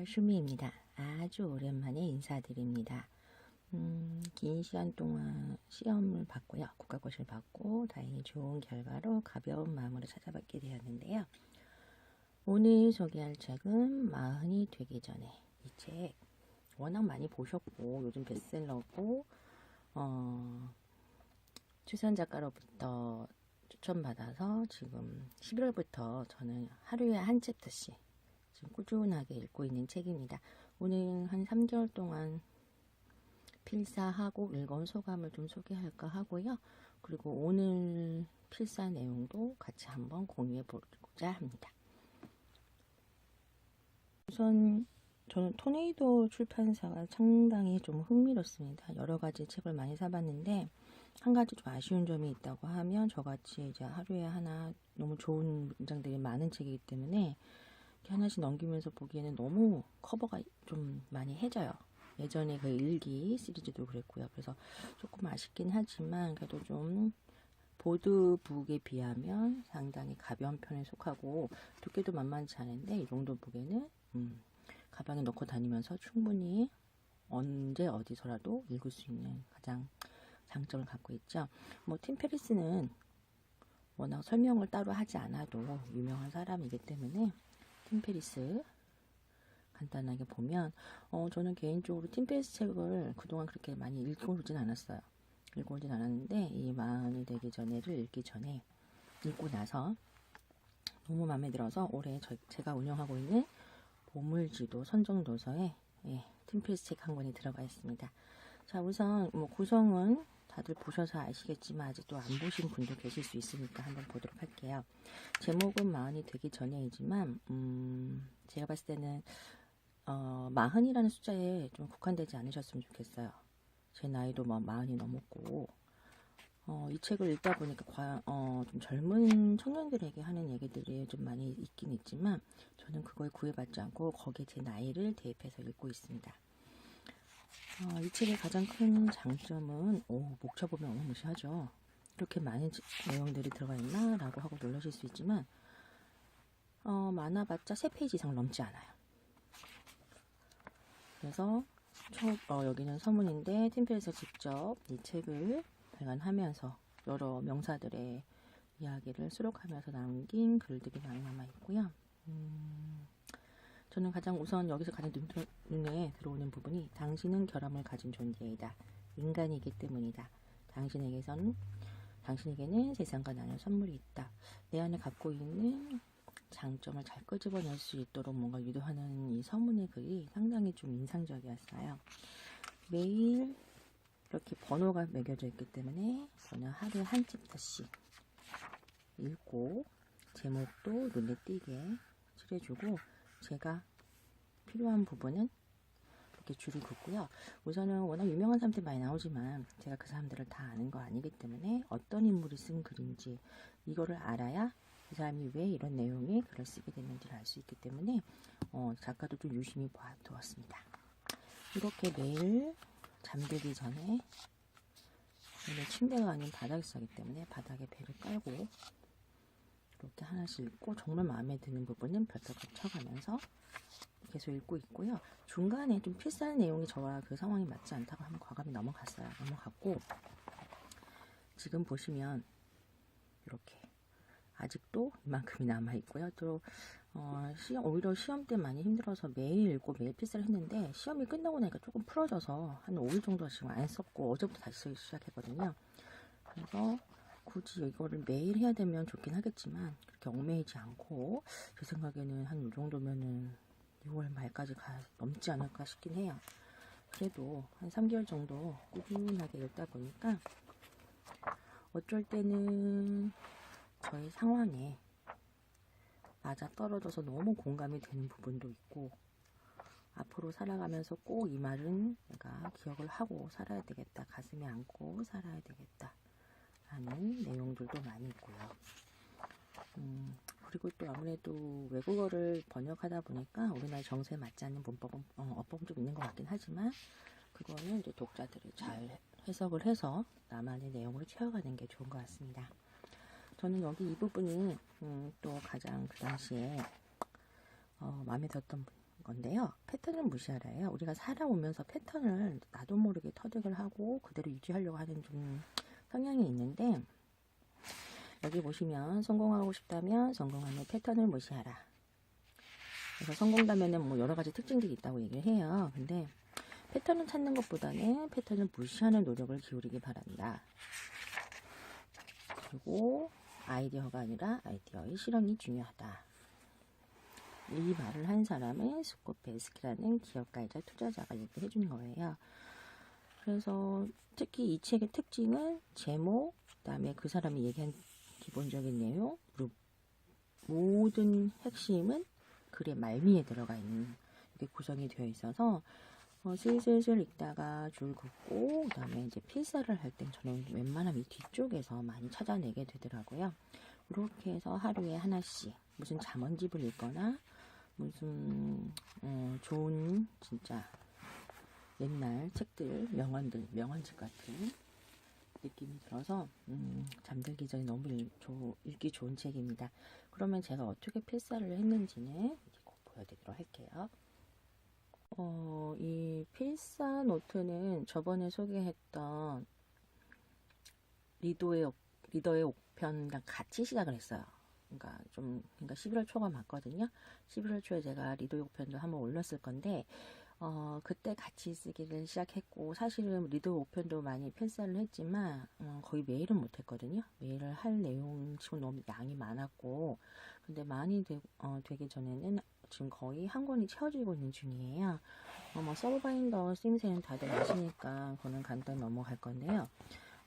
슈미입니다. 아주 오랜만에 인사드립니다. 긴 시간 동안 시험을 봤고요. 국가고시를 받고 다행히 좋은 결과로 가벼운 마음으로 찾아뵙게 되었는데요. 오늘 소개할 책은 마흔이 되기 전에. 이 책 워낙 많이 보셨고 요즘 베스트셀러고 추천 작가로부터 추천받아서 지금 11월부터 저는 하루에 한 챕터씩 지금 꾸준하게 읽고 있는 책입니다. 오늘 한 3개월 동안 필사하고 읽은 소감을 좀 소개할까 하고요. 그리고 오늘 필사 내용도 같이 한번 공유해 보고자 합니다. 우선 저는 토네이도 출판사가 상당히 좀 흥미롭습니다. 여러 가지 책을 많이 사봤는데 한 가지 좀 아쉬운 점이 있다고 하면 저같이 이제 하루에 하나 너무 좋은 문장들이 많은 책이기 때문에 하나씩 넘기면서 보기에는 너무 커버가 좀 많이 해져요. 예전에 그 일기 시리즈도 그랬고요. 그래서 조금 아쉽긴 하지만 그래도 좀 보드북에 비하면 상당히 가벼운 편에 속하고 두께도 만만치 않은데 이 정도 무게는 가방에 넣고 다니면서 충분히 언제 어디서라도 읽을 수 있는 가장 장점을 갖고 있죠. 팀 페리스는 워낙 설명을 따로 하지 않아도 유명한 사람이기 때문에 팀 페리스 간단하게 보면 저는 개인적으로 팀 페리스 책을 그동안 그렇게 많이 읽어오진 않았어요. 읽어오진 않았는데 이 마흔이 되기 전에를 읽기 전에 읽고 나서 너무 마음에 들어서 올해 제가 운영하고 있는 보물지도 선정도서에 팀 페리스 책 한 권이 들어가 있습니다. 자, 우선 구성은 다들 보셔서 아시겠지만 아직도 안 보신 분도 계실 수 있으니까 한번 보도록 할게요. 제목은 마흔이 되기 전에이지만 제가 봤을 때는 마흔이라는 숫자에 좀 국한되지 않으셨으면 좋겠어요. 제 나이도 마흔이 넘었고 이 책을 읽다 보니까 과연 좀 젊은 청년들에게 하는 얘기들이 좀 많이 있긴 있지만 저는 그거에 구애받지 않고 거기에 제 나이를 대입해서 읽고 있습니다. 이 책의 가장 큰 장점은 목차 보면 어마무시하죠. 이렇게 많은 내용들이 들어가 있나? 라고 하고 놀라실 수 있지만 많아봤자 3페이지 이상 넘지 않아요. 그래서 여기는 서문인데 팀페리스가 직접 이 책을 발간하면서 여러 명사들의 이야기를 수록하면서 남긴 글들이 많이 남아있고요. 저는 우선 여기서 가장 눈에 들어오는 부분이 당신은 결함을 가진 존재이다. 인간이기 때문이다. 당신에게는 세상과 나눌 선물이 있다. 내 안에 갖고 있는 장점을 잘 끄집어낼 수 있도록 뭔가 유도하는 이 서문의 글이 상당히 좀 인상적이었어요. 매일 이렇게 번호가 매겨져 있기 때문에 저는 하루에 한 챕터씩 읽고 제목도 눈에 띄게 칠해주고 제가 필요한 부분은 이렇게 줄을 긋고요. 우선은 워낙 유명한 사람들이 많이 나오지만 제가 그 사람들을 다 아는 거 아니기 때문에 어떤 인물이 쓴 글인지 이거를 알아야 이 사람이 왜 이런 내용의 글을 쓰게 됐는지를 알 수 있기 때문에 작가도 좀 유심히 보았습니다. 이렇게 매일 잠들기 전에 침대가 아닌 바닥에서 자기 때문에 바닥에 배를 깔고 이렇게 하나씩 읽고 정말 마음에 드는 부분은 벼슬을 쳐가면서 계속 읽고 있고요. 중간에 좀 필사한 내용이 저와 그 상황이 맞지 않다고 하면 과감히 넘어갔고 지금 보시면 이렇게 아직도 이만큼이 남아있고요. 또 오히려 시험 때 많이 힘들어서 매일 읽고 매일 필사를 했는데 시험이 끝나고 나니까 조금 풀어져서 한 5일 정도 지금 안 썼고 어제부터 다시 시작했거든요. 그래서 굳이 이거를 매일 해야 되면 좋긴 하겠지만 그렇게 얽매이지 않고 제 생각에는 한 이 정도면은 6월 말까지 넘지 않을까 싶긴 해요. 그래도 한 3개월 정도 꾸준하게 읽다 보니까 어쩔 때는 저의 상황에 맞아 떨어져서 너무 공감이 되는 부분도 있고 앞으로 살아가면서 꼭 이 말은 내가 기억을 하고 살아야 되겠다. 가슴에 안고 살아야 되겠다. 라는 내용들도 많이 있고요. 그리고 또 아무래도 외국어를 번역하다 보니까 우리나라 정서에 맞지 않는 문법은 어법은 좀 있는 것 같긴 하지만 그거는 이제 독자들이 잘 해석을 해서 나만의 내용으로 채워가는 게 좋은 것 같습니다. 저는 여기 이 부분이 또 가장 그 당시에 마음에 들었던 건데요. 패턴을 무시하라예요. 우리가 살아오면서 패턴을 나도 모르게 터득을 하고 그대로 유지하려고 하는 좀 성향이 있는데 여기 보시면 성공하고 싶다면 성공하는 패턴을 무시하라. 그래서 성공담에는 뭐 여러 가지 특징들이 있다고 얘기를 해요. 근데 패턴을 찾는 것보다는 패턴을 무시하는 노력을 기울이기 바란다. 그리고 아이디어가 아니라 아이디어의 실현이 중요하다. 이 말을 한 사람은 스콧 베스키라는 기업가이자 투자자가 얘기해 주는 거예요. 그래서 특히 이 책의 특징은 제목, 그다음에 그 사람이 얘기한 기본적인 내용, 그리고 모든 핵심은 글의 말미에 들어가 있는 이렇게 구성이 되어 있어서 슬슬슬 읽다가 줄 긋고 그다음에 이제 필사를 할 땐 저는 웬만하면 이 뒤쪽에서 많이 찾아내게 되더라고요. 이렇게 해서 하루에 하나씩 무슨 잠언집을 읽거나 무슨 좋은 진짜 옛날 책들 명언집 같은 느낌이 들어서 잠들기 전에 너무 읽기 좋은 책입니다. 그러면 제가 어떻게 필사를 했는지는 이제 꼭 보여드리도록 할게요. 이 필사 노트는 저번에 소개했던 리더의 옥편이랑 같이 시작을 했어요. 그러니까 11월 초가 맞거든요. 11월 초에 제가 리더의 옥편도 한번 올렸을 건데 그때 같이 쓰기를 시작했고 사실은 리더 옥편도 많이 필사를 했지만 거의 매일은 못했거든요. 매일을 할 내용 치고 너무 양이 많았고 근데 많이 되기 전에는 지금 거의 한 권이 채워지고 있는 중이에요. 서브바인더 쓰임새는 다들 아시니까 그거는 간단히 넘어갈 건데요.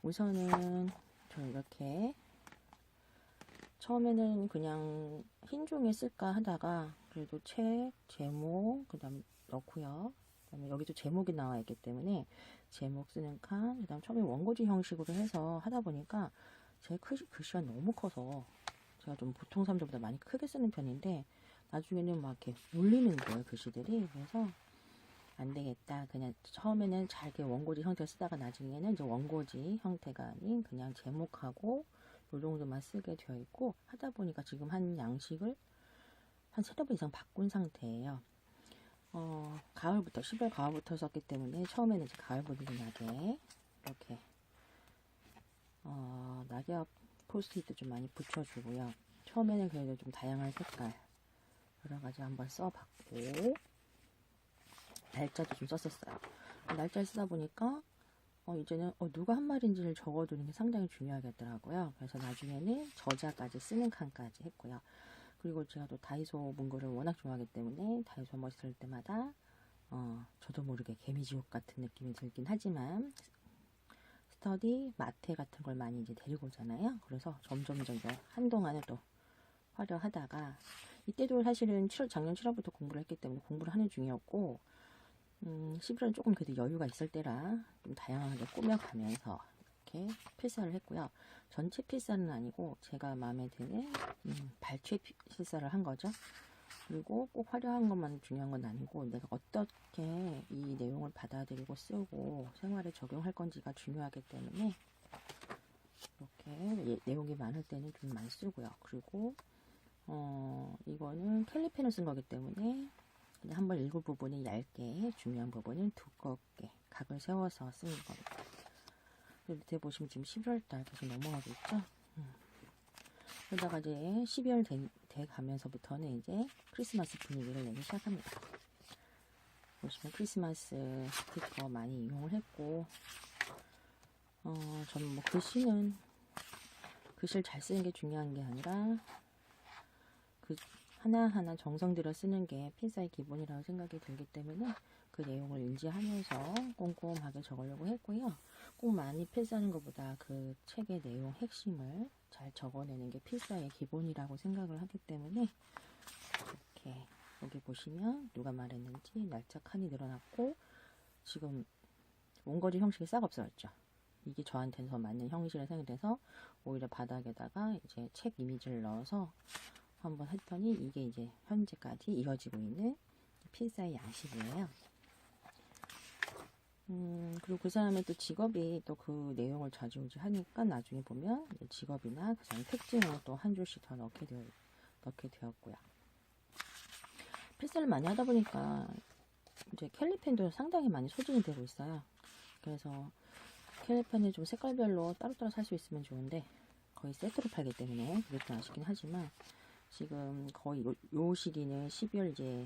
우선은 저 이렇게 처음에는 그냥 흰 종이에 쓸까 하다가 그래도 책, 제목, 그 다음 넣고요. 그 다음에 여기도 제목이 나와 있기 때문에 제목 쓰는 칸, 그 다음 처음에 원고지 형식으로 해서 하다 보니까 제 글씨가 너무 커서 제가 좀 보통 사람들보다 많이 크게 쓰는 편인데 나중에는 막 이렇게 울리는 거예요, 글씨들이. 그래서 안 되겠다. 그냥 처음에는 잘게 원고지 형태를 쓰다가 나중에는 이제 원고지 형태가 아닌 그냥 제목하고 요 정도만 쓰게 되어 있고 하다 보니까 지금 한 양식을 한 3-4번 이상 바꾼 상태예요. 가을부터 10월 가을부터 썼기 때문에 처음에는 이제 가을 분위기 나게 이렇게 낙엽 포스트잇도 좀 많이 붙여주고요. 처음에는 그래도 좀 다양한 색깔 여러 가지 한번 써봤고 날짜도 좀 썼었어요. 날짜를 쓰다 보니까 이제는 누가 한 말인지를 적어두는 게 상당히 중요하겠더라고요. 그래서 나중에는 저자까지 쓰는 칸까지 했고요. 그리고 제가 또 다이소 문구를 워낙 좋아하기 때문에 다이소 한번 쓸 때마다 저도 모르게 개미지옥 같은 느낌이 들긴 하지만 스터디, 마테 같은 걸 많이 이제 데리고 오잖아요. 그래서 점점 한동안은 또 화려하다가 이때도 사실은 작년 7월부터 공부를 했기 때문에 공부를 하는 중이었고 11월은 조금 그래도 여유가 있을 때라 좀 다양하게 꾸며가면서 이렇게 필사를 했고요. 전체 필사는 아니고 제가 마음에 드는 발췌 필사를 한 거죠. 그리고 꼭 화려한 것만 중요한 건 아니고 내가 어떻게 이 내용을 받아들이고 쓰고 생활에 적용할 건지가 중요하기 때문에 이렇게 내용이 많을 때는 좀 많이 쓰고요. 그리고 이거는 캘리펜을 쓴 거기 때문에 한번 읽은 부분이 얇게, 중요한 부분은 두껍게 각을 세워서 쓰는 겁니다. 밑에 보시면 지금 11월달 계속 넘어가고 있죠. 그러다가 이제 12월 돼 가면서부터는 이제 크리스마스 분위기를 내기 시작합니다. 보시면 크리스마스 스티커 많이 이용을 했고, 저는 뭐 글씨를 잘 쓰는 게 중요한 게 아니라 하나하나 정성 들여 쓰는 게 필사의 기본이라고 생각이 들기 때문에 그 내용을 인지하면서 꼼꼼하게 적으려고 했고요. 꼭 많이 필사하는 것보다 그 책의 내용 핵심을 잘 적어내는 게 필사의 기본이라고 생각을 하기 때문에 이렇게 여기 보시면 누가 말했는지 날짜 칸이 늘어났고 지금 원고지 형식이 싹 없어졌죠. 이게 저한테는 더 맞는 형식이 생겨서 오히려 바닥에다가 이제 책 이미지를 넣어서 한번 했더니 이게 이제 현재까지 이어지고 있는 필사의 양식이에요. 그리고 그 사람의 또 직업이 또 그 내용을 좌지우지 하니까 나중에 보면 직업이나 그 사람의 특징을 또 한 줄씩 더 넣게 되었고요. 필사를 많이 하다 보니까 이제 캘리펜도 상당히 많이 소진이 되고 있어요. 그래서 캘리펜을 좀 색깔별로 따로따로 살 수 있으면 좋은데 거의 세트로 팔기 때문에 그게 좀 아쉽긴 하지만 지금 거의 요 시기는 12월 이제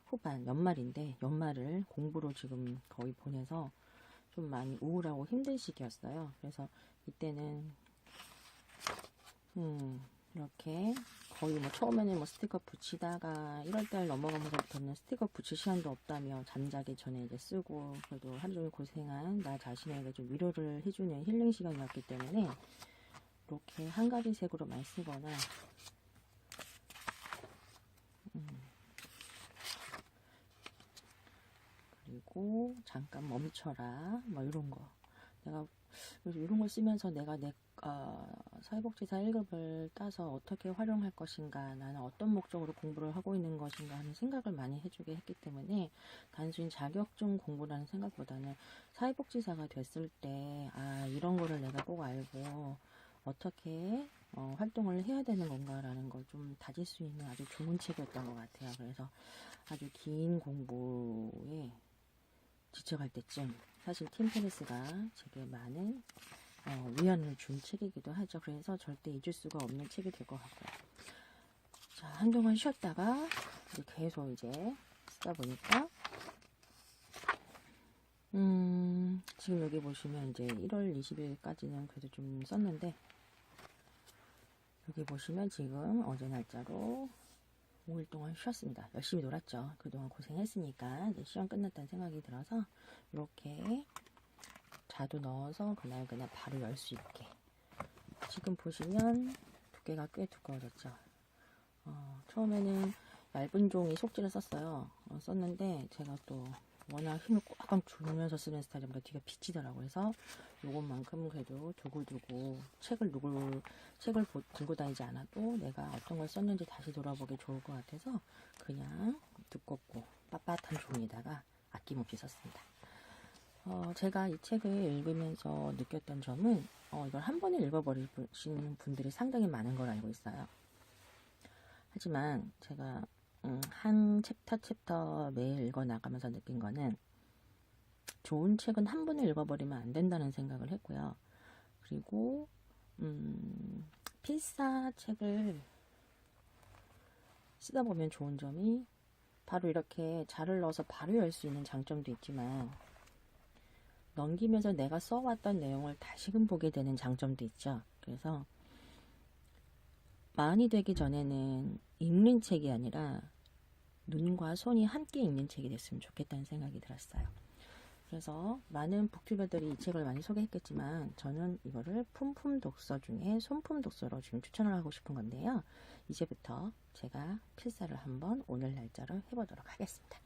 후반 연말인데 연말을 공부로 지금 거의 보내서 좀 많이 우울하고 힘든 시기였어요. 그래서 이때는 이렇게 거의 뭐 처음에는 뭐 스티커 붙이다가 1월달 넘어가면서부터는 스티커 붙일 시간도 없다며 잠자기 전에 이제 쓰고 그래도 하루 종일 고생한 나 자신에게 좀 위로를 해주는 힐링 시간이었기 때문에 이렇게 한 가지 색으로 많이 쓰거나 그리고 잠깐 멈춰라 뭐 이런 거 내가 이런 걸 쓰면서 내가 내 사회복지사 1급을 따서 어떻게 활용할 것인가 나는 어떤 목적으로 공부를 하고 있는 것인가 하는 생각을 많이 해주게 했기 때문에 단순히 자격증 공부라는 생각보다는 사회복지사가 됐을 때 이런 거를 내가 꼭 알고 어떻게 활동을 해야 되는 건가라는 걸 좀 다질 수 있는 아주 좋은 책이었던 것 같아요. 그래서 아주 긴 공부에 지쳐갈 때쯤 사실 팀 페리스가 제게 많은 위안을 준 책이기도 하죠. 그래서 절대 잊을 수가 없는 책이 될 것 같고요. 자, 한동안 쉬었다가 이제 계속 이제 쓰다 보니까 지금 여기 보시면 이제 1월 20일까지는 그래도 좀 썼는데 여기 보시면 지금 어제 날짜로 5일 동안 쉬었습니다. 열심히 놀았죠. 그동안 고생했으니까 이제 시험 끝났다는 생각이 들어서 이렇게 자두 넣어서 그날 바로 열 수 있게 지금 보시면 두께가 꽤 두꺼워졌죠. 처음에는 얇은 종이 속지를 썼어요. 썼는데 제가 또 워낙 힘을 꽉꽉 주면서 쓰는 스타일이라 뒤가 비치더라고요. 그래서 요것만큼 그래도 두고두고 책을 들고 다니지 않아도 내가 어떤 걸 썼는지 다시 돌아보기 좋을 것 같아서 그냥 두껍고 빳빳한 종이에다가 아낌없이 썼습니다. 제가 이 책을 읽으면서 느꼈던 점은 이걸 한 번에 읽어버리시는 분들이 상당히 많은 걸 알고 있어요. 하지만 제가 한 챕터 매일 읽어나가면서 느낀 거는 좋은 책은 한 번에 읽어버리면 안 된다는 생각을 했고요. 그리고 필사 책을 쓰다 보면 좋은 점이 바로 이렇게 자를 넣어서 바로 열 수 있는 장점도 있지만 넘기면서 내가 써왔던 내용을 다시금 보게 되는 장점도 있죠. 그래서 마흔이 되기 전에는 읽는 책이 아니라 눈과 손이 함께 읽는 책이 됐으면 좋겠다는 생각이 들었어요. 그래서 많은 북튜버들이 이 책을 많이 소개했겠지만 저는 이거를 품품 독서 중에 손품 독서로 지금 추천을 하고 싶은 건데요. 이제부터 제가 필사를 한번 오늘 날짜로 해보도록 하겠습니다.